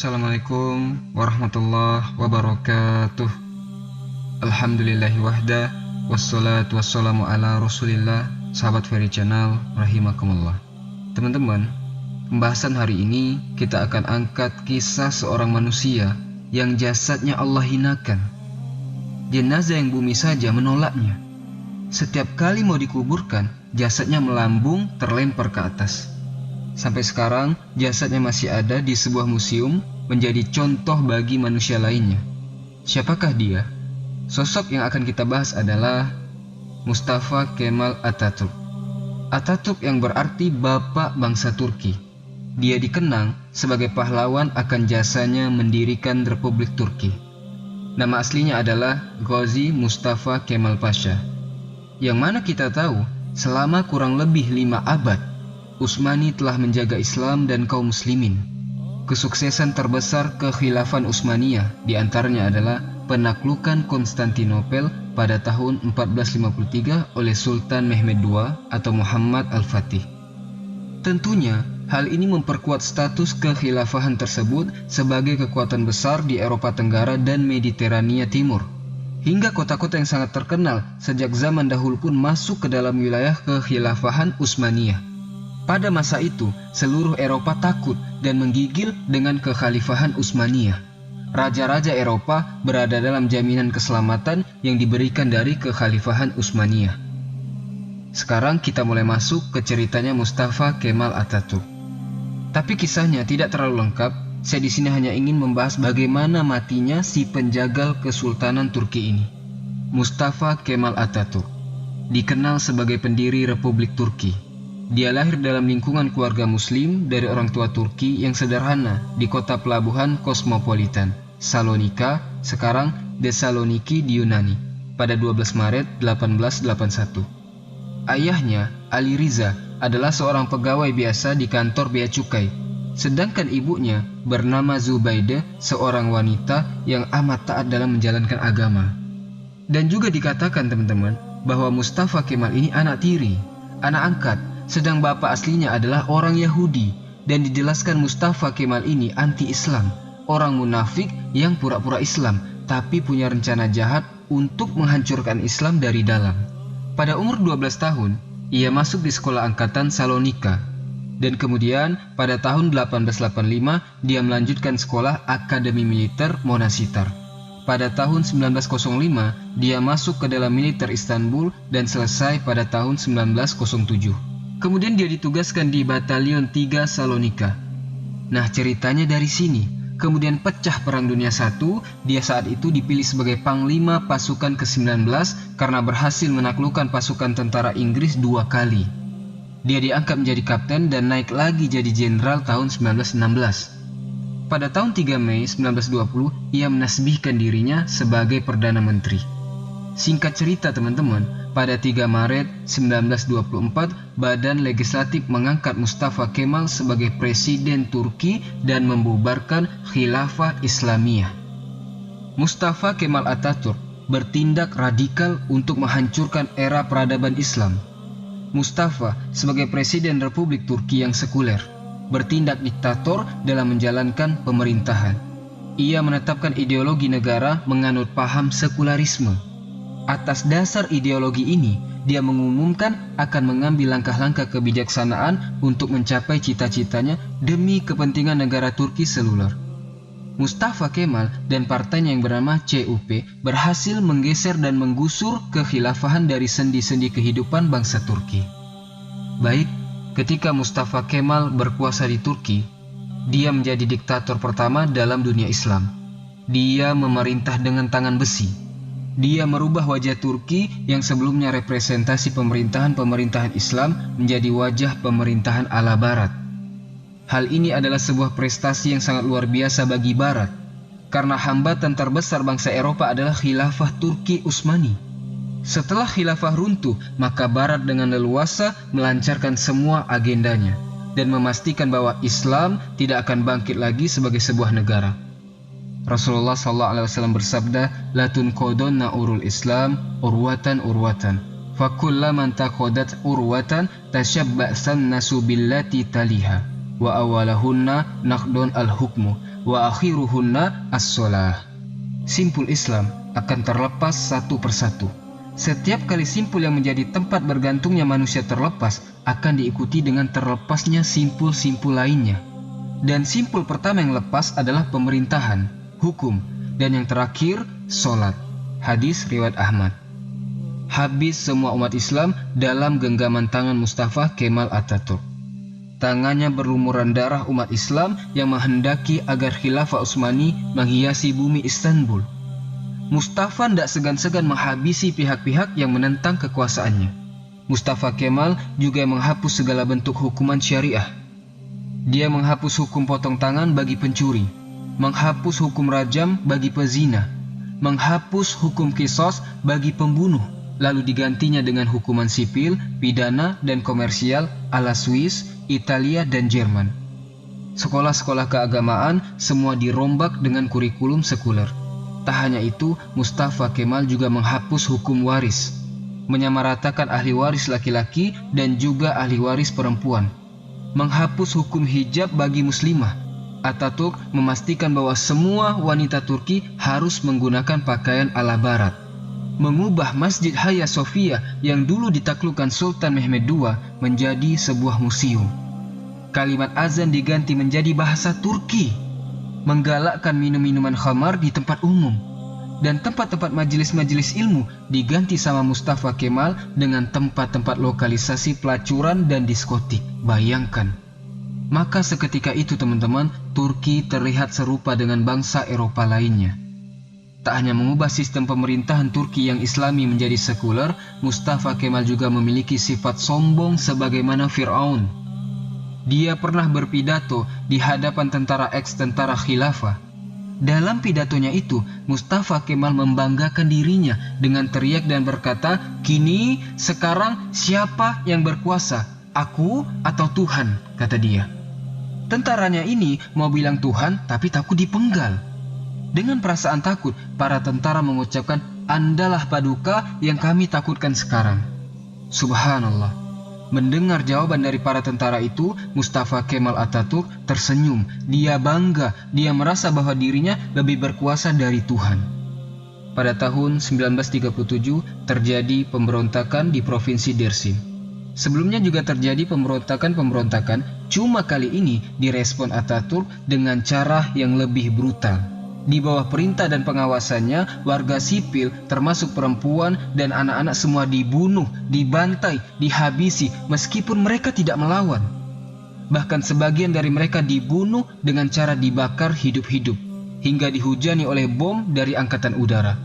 Assalamualaikum warahmatullahi wabarakatuh. Alhamdulillahi wahda, wassalatu wassalamu ala rasulillah. Sahabat Ferry Channel, rahimakumullah. Teman-teman, pembahasan hari ini kita akan angkat kisah seorang manusia yang jasadnya Allah hinakan. Jenazah yang bumi saja menolaknya. Setiap kali mau dikuburkan, jasadnya melambung terlempar ke atas. Sampai sekarang, jasadnya masih ada di sebuah museum menjadi contoh bagi manusia lainnya. Siapakah dia? Sosok yang akan kita bahas adalah Mustafa Kemal Atatürk. Atatürk yang berarti Bapak Bangsa Turki. Dia dikenang sebagai pahlawan akan jasanya mendirikan Republik Turki. Nama aslinya adalah Gazi Mustafa Kemal Pasha. Yang mana kita tahu, selama kurang lebih 5 abad, Utsmani telah menjaga Islam dan kaum muslimin. Kesuksesan terbesar kekhilafan Utsmaniyah diantaranya adalah penaklukan Konstantinopel pada tahun 1453 oleh Sultan Mehmed II atau Muhammad Al-Fatih. Tentunya, hal ini memperkuat status kekhilafahan tersebut sebagai kekuatan besar di Eropa Tenggara dan Mediterania Timur. Hingga kota-kota yang sangat terkenal sejak zaman dahulu pun masuk ke dalam wilayah kekhilafahan Utsmaniyah. Pada masa itu, seluruh Eropa takut dan menggigil dengan kekhalifahan Utsmaniyah. Raja-raja Eropa berada dalam jaminan keselamatan yang diberikan dari kekhalifahan Utsmaniyah. Sekarang kita mulai masuk ke ceritanya Mustafa Kemal Atatürk. Tapi kisahnya tidak terlalu lengkap. Saya di sini hanya ingin membahas bagaimana matinya si penjagal Kesultanan Turki ini. Mustafa Kemal Atatürk dikenal sebagai pendiri Republik Turki. Dia lahir dalam lingkungan keluarga muslim dari orang tua Turki yang sederhana di kota pelabuhan kosmopolitan, Salonika, sekarang Thessaloniki di Yunani, pada 12 Maret 1881. Ayahnya, Ali Riza, adalah seorang pegawai biasa di kantor bea cukai, sedangkan ibunya bernama Zubaide, seorang wanita yang amat taat dalam menjalankan agama. Dan juga dikatakan teman-teman bahwa Mustafa Kemal ini anak tiri, anak angkat, sedang bapak aslinya adalah orang Yahudi, dan dijelaskan Mustafa Kemal ini anti-Islam, orang munafik yang pura-pura Islam tapi punya rencana jahat untuk menghancurkan Islam dari dalam. Pada umur 12 tahun, ia masuk di sekolah angkatan Salonika, dan kemudian pada tahun 1885 dia melanjutkan sekolah Akademi Militer Monasitar. Pada tahun 1905 dia masuk ke dalam militer Istanbul dan selesai pada tahun 1907. Kemudian dia ditugaskan di Batalion 3 Salonika. Nah, ceritanya dari sini. Kemudian pecah Perang Dunia I, dia saat itu dipilih sebagai Panglima Pasukan ke-19 karena berhasil menaklukkan pasukan tentara Inggris 2 kali. Dia diangkat menjadi kapten dan naik lagi jadi jenderal tahun 1916. Pada tahun 3 Mei 1920, ia menasbihkan dirinya sebagai Perdana Menteri. Singkat cerita teman-teman, pada 3 Maret 1924, Badan Legislatif mengangkat Mustafa Kemal sebagai Presiden Turki dan membubarkan Khilafah Islamiyah. Mustafa Kemal Atatürk bertindak radikal untuk menghancurkan era peradaban Islam. Mustafa sebagai Presiden Republik Turki yang sekuler, bertindak diktator dalam menjalankan pemerintahan. Ia menetapkan ideologi negara menganut paham sekularisme. Atas dasar ideologi ini, dia mengumumkan akan mengambil langkah-langkah kebijaksanaan untuk mencapai cita-citanya demi kepentingan negara Turki seluler. Mustafa Kemal dan partainya yang bernama CUP berhasil menggeser dan menggusur kekhilafahan dari sendi-sendi kehidupan bangsa Turki. Baik, ketika Mustafa Kemal berkuasa di Turki, dia menjadi diktator pertama dalam dunia Islam. Dia memerintah dengan tangan besi. Dia merubah wajah Turki yang sebelumnya representasi pemerintahan Islam menjadi wajah pemerintahan ala Barat. Hal ini adalah sebuah prestasi yang sangat luar biasa bagi Barat, karena hambatan terbesar bangsa Eropa adalah khilafah Turki Utsmani. Setelah khilafah runtuh, maka Barat dengan leluasa melancarkan semua agendanya dan memastikan bahwa Islam tidak akan bangkit lagi sebagai sebuah negara. Rasulullah SAW bersabda, "La tunqadunna urul Islam urwatan urwatan, fakullaman taqadat urwatan tashabba'san nasu billati taliha, wa awalahunna naqdun al-hukmu wa akhiruhunna as-shalah. Simpul Islam akan terlepas satu persatu. Setiap kali simpul yang menjadi tempat bergantungnya manusia terlepas, akan diikuti dengan terlepasnya simpul-simpul lainnya. Dan simpul pertama yang lepas adalah pemerintahan, hukum, dan yang terakhir, sholat. Hadis riwayat Ahmad. Habis semua umat Islam dalam genggaman tangan Mustafa Kemal Atatürk. Tangannya berlumuran darah umat Islam yang menghendaki agar Khilafah Utsmani menghiasi bumi Istanbul. Mustafa tidak segan-segan menghabisi pihak-pihak yang menentang kekuasaannya. Mustafa Kemal juga menghapus segala bentuk hukuman syariah. Dia menghapus hukum potong tangan bagi pencuri, menghapus hukum rajam bagi pezina, menghapus hukum qisas bagi pembunuh, lalu digantinya dengan hukuman sipil, pidana, dan komersial ala Swiss, Italia, dan Jerman. Sekolah-sekolah keagamaan semua dirombak dengan kurikulum sekuler. Tak hanya itu, Mustafa Kemal juga menghapus hukum waris, menyamaratakan ahli waris laki-laki dan juga ahli waris perempuan, menghapus hukum hijab bagi muslimah. Atatürk memastikan bahwa semua wanita Turki harus menggunakan pakaian ala barat, mengubah Masjid Hagia Sophia yang dulu ditaklukkan Sultan Mehmed II menjadi sebuah museum. Kalimat azan diganti menjadi bahasa Turki, menggalakkan minum-minuman khamar di tempat umum, dan tempat-tempat majelis-majelis ilmu diganti sama Mustafa Kemal dengan tempat-tempat lokalisasi pelacuran dan diskotik. Bayangkan. Maka seketika itu teman-teman, Turki terlihat serupa dengan bangsa Eropa lainnya. Tak hanya mengubah sistem pemerintahan Turki yang Islami menjadi sekuler, Mustafa Kemal juga memiliki sifat sombong sebagaimana Fir'aun. Dia pernah berpidato di hadapan tentara ex-tentara khilafah. Dalam pidatonya itu, Mustafa Kemal membanggakan dirinya dengan teriak dan berkata, "Kini, sekarang siapa yang berkuasa? Aku atau Tuhan?" kata dia. Tentaranya ini mau bilang Tuhan tapi takut dipenggal. Dengan perasaan takut, para tentara mengucapkan, "Andalah paduka yang kami takutkan sekarang." Subhanallah. Mendengar jawaban dari para tentara itu, Mustafa Kemal Atatürk tersenyum. Dia bangga, dia merasa bahwa dirinya lebih berkuasa dari Tuhan. Pada tahun 1937 terjadi pemberontakan di Provinsi Dersim. Sebelumnya juga terjadi pemberontakan, cuma kali ini direspon Atatürk dengan cara yang lebih brutal. Di bawah perintah dan pengawasannya, warga sipil termasuk perempuan dan anak-anak semua dibunuh, dibantai, dihabisi meskipun mereka tidak melawan. Bahkan sebagian dari mereka dibunuh dengan cara dibakar hidup-hidup hingga dihujani oleh bom dari angkatan udara.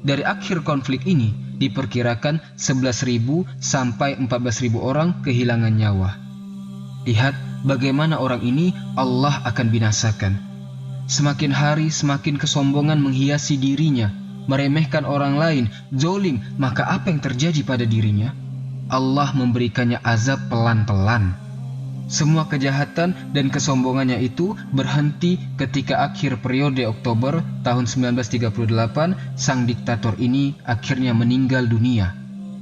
Dari akhir konflik ini diperkirakan 11.000 sampai 14.000 orang kehilangan nyawa. Lihat bagaimana orang ini Allah akan binasakan. Semakin hari semakin kesombongan menghiasi dirinya, meremehkan orang lain, zolim, maka apa yang terjadi pada dirinya? Allah memberikannya azab pelan-pelan. Semua kejahatan dan kesombongannya itu berhenti ketika akhir periode Oktober tahun 1938, sang diktator ini akhirnya meninggal dunia.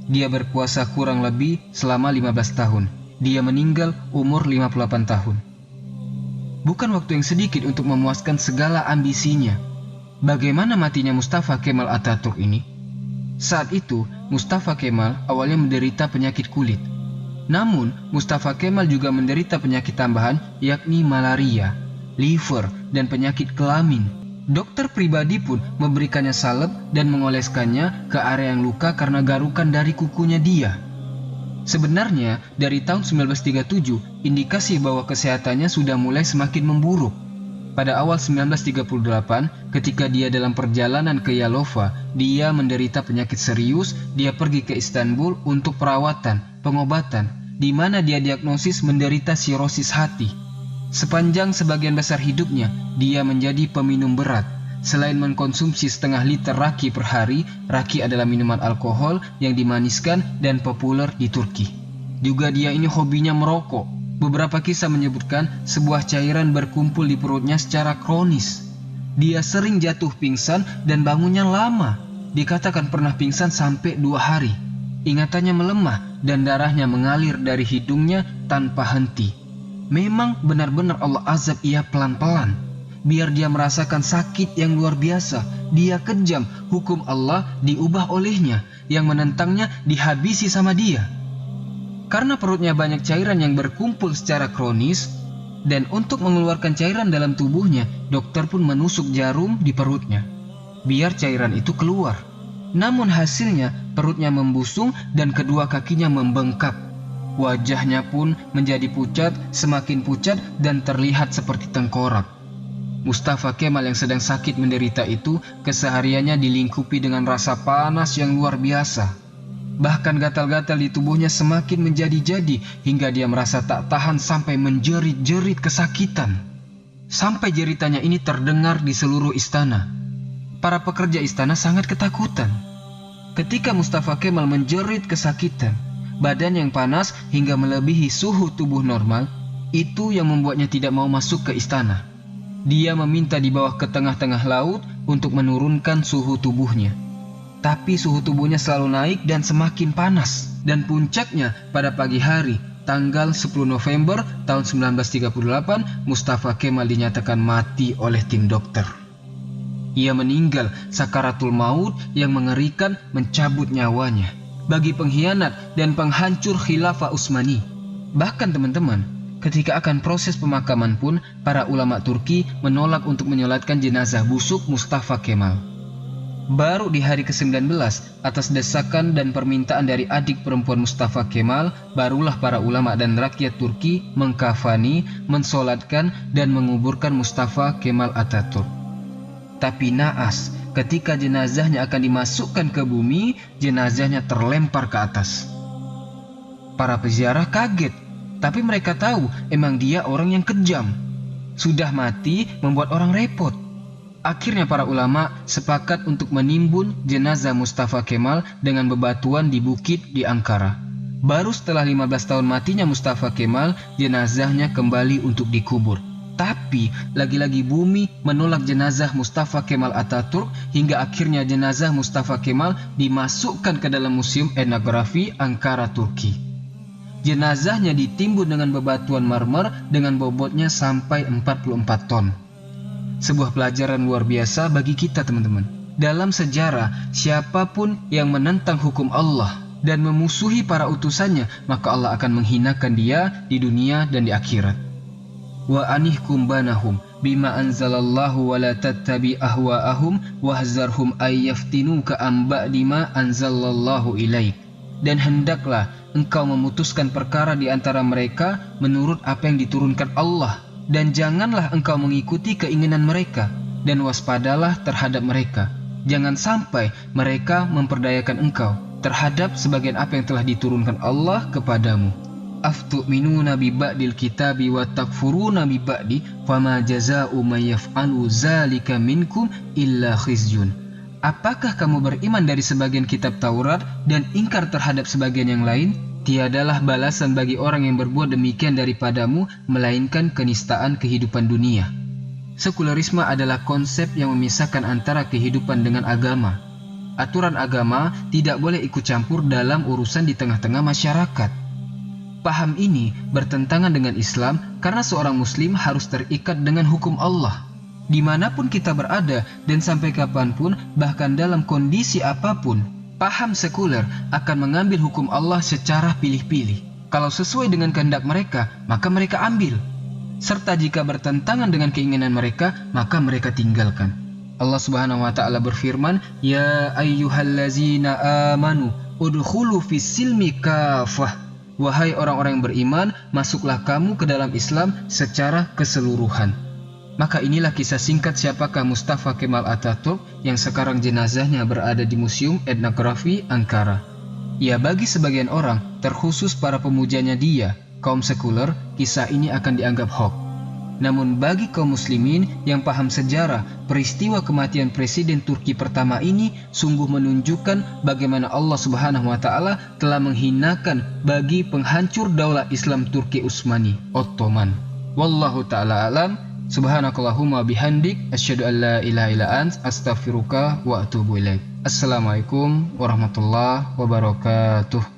Dia berkuasa kurang lebih selama 15 tahun. Dia meninggal umur 58 tahun. Bukan waktu yang sedikit untuk memuaskan segala ambisinya. Bagaimana matinya Mustafa Kemal Atatürk ini? Saat itu, Mustafa Kemal awalnya menderita penyakit kulit. Namun, Mustafa Kemal juga menderita penyakit tambahan, yakni malaria, liver, dan penyakit kelamin. Dokter pribadi pun memberikannya salep dan mengoleskannya ke area yang luka karena garukan dari kukunya dia. Sebenarnya, dari tahun 1937, indikasi bahwa kesehatannya sudah mulai semakin memburuk. Pada awal 1938, ketika dia dalam perjalanan ke Yalova, dia menderita penyakit serius. Dia pergi ke Istanbul untuk perawatan, pengobatan, di mana dia diagnosis menderita sirosis hati. Sepanjang sebagian besar hidupnya, dia menjadi peminum berat. Selain mengkonsumsi setengah liter raki per hari, raki adalah minuman alkohol yang dimaniskan dan populer di Turki. Juga dia ini hobinya merokok. Beberapa kisah menyebutkan sebuah cairan berkumpul di perutnya secara kronis. Dia sering jatuh pingsan dan bangunnya lama. Dikatakan pernah pingsan sampai 2 hari. Ingatannya melemah dan darahnya mengalir dari hidungnya tanpa henti. Memang benar-benar Allah azab ia pelan-pelan. biar dia merasakan sakit yang luar biasa. Dia kejam, hukum Allah diubah olehnya, yang menentangnya dihabisi sama dia. Karena perutnya banyak cairan yang berkumpul secara kronis, dan untuk mengeluarkan cairan dalam tubuhnya, dokter pun menusuk jarum di perutnya, biar cairan itu keluar. Namun hasilnya, perutnya membusung dan kedua kakinya membengkak. Wajahnya pun menjadi pucat, semakin pucat dan terlihat seperti tengkorak. Mustafa Kemal yang sedang sakit menderita itu kesehariannya dilingkupi dengan rasa panas yang luar biasa. Bahkan gatal-gatal di tubuhnya semakin menjadi-jadi hingga dia merasa tak tahan sampai menjerit-jerit kesakitan. Sampai jeritannya ini terdengar di seluruh istana. Para pekerja istana sangat ketakutan. Ketika Mustafa Kemal menjerit kesakitan, badan yang panas hingga melebihi suhu tubuh normal, itu yang membuatnya tidak mau masuk ke istana. Dia meminta dibawa ke tengah-tengah laut untuk menurunkan suhu tubuhnya. Tapi suhu tubuhnya selalu naik dan semakin panas. Dan puncaknya pada pagi hari, tanggal 10 November tahun 1938, Mustafa Kemal dinyatakan mati oleh tim dokter. Ia meninggal sakaratul maut yang mengerikan mencabut nyawanya bagi pengkhianat dan penghancur khilafah Utsmani. Bahkan teman-teman, ketika akan proses pemakaman pun, para ulama Turki menolak untuk menyolatkan jenazah busuk Mustafa Kemal. Baru di hari ke-19, atas desakan dan permintaan dari adik perempuan Mustafa Kemal, barulah para ulama dan rakyat Turki mengkafani, mensolatkan dan menguburkan Mustafa Kemal Atatürk. Tapi naas, ketika jenazahnya akan dimasukkan ke bumi, jenazahnya terlempar ke atas. Para peziarah kaget, tapi mereka tahu emang dia orang yang kejam. Sudah mati membuat orang repot. Akhirnya para ulama sepakat untuk menimbun jenazah Mustafa Kemal dengan bebatuan di bukit di Ankara. Baru setelah 15 tahun matinya Mustafa Kemal, jenazahnya kembali untuk dikubur. Tapi lagi-lagi bumi menolak jenazah Mustafa Kemal Atatürk hingga akhirnya jenazah Mustafa Kemal dimasukkan ke dalam Museum Etnografi Ankara, Turki. Jenazahnya ditimbun dengan bebatuan marmer dengan bobotnya sampai 44 ton. Sebuah pelajaran luar biasa bagi kita teman-teman. Dalam sejarah, siapapun yang menentang hukum Allah dan memusuhi para utusannya, maka Allah akan menghinakan dia di dunia dan di akhirat. Wa anihkum banahum bima anzalallahu wa la tattabi ahwa'ahum wahzarhum ayyaftinuka am ba'di ma anzalallahu ilaik. Dan hendaklah engkau memutuskan perkara di antara mereka menurut apa yang diturunkan Allah, dan janganlah engkau mengikuti keinginan mereka, dan waspadalah terhadap mereka. Jangan sampai mereka memperdayakan engkau terhadap sebagian apa yang telah diturunkan Allah kepadamu. Aftu'minuna bi ba'dil kitabi wa takfuruna bi ba'di fama jazaa'u may yaf'alu zalika minkum illa khizyun. Apakah kamu beriman dari sebagian kitab Taurat dan ingkar terhadap sebagian yang lain? Tiadalah balasan bagi orang yang berbuat demikian daripadamu melainkan kenistaan kehidupan dunia. Sekulerisme adalah konsep yang memisahkan antara kehidupan dengan agama. Aturan agama tidak boleh ikut campur dalam urusan di tengah-tengah masyarakat. Paham ini bertentangan dengan Islam karena seorang muslim harus terikat dengan hukum Allah. Dimanapun kita berada dan sampai kapanpun, bahkan dalam kondisi apapun, paham sekuler akan mengambil hukum Allah secara pilih-pilih. Kalau sesuai dengan kehendak mereka, maka mereka ambil. Serta jika bertentangan dengan keinginan mereka, maka mereka tinggalkan. Allah Subhanahu wa taala berfirman, "Ya ayyuhallazina amanu udkhulu fis silmi kafah." Wahai orang-orang yang beriman, masuklah kamu ke dalam Islam secara keseluruhan. Maka inilah kisah singkat siapakah Mustafa Kemal Atatürk yang sekarang jenazahnya berada di Museum Etnografi Ankara. Ya, bagi sebagian orang, terkhusus para pemujanya dia, kaum sekuler, kisah ini akan dianggap hoax. Namun bagi kaum muslimin yang paham sejarah, peristiwa kematian Presiden Turki pertama ini sungguh menunjukkan bagaimana Allah Subhanahu wa taala telah menghinakan bagi penghancur daulah Islam Turki Utsmani Ottoman. Wallahu taala alam. Subhanakallahumma bihamdik asyhadu an la ilaha illa ant astaghfiruka wa atubu ilaik. Assalamualaikum warahmatullahi wabarakatuh.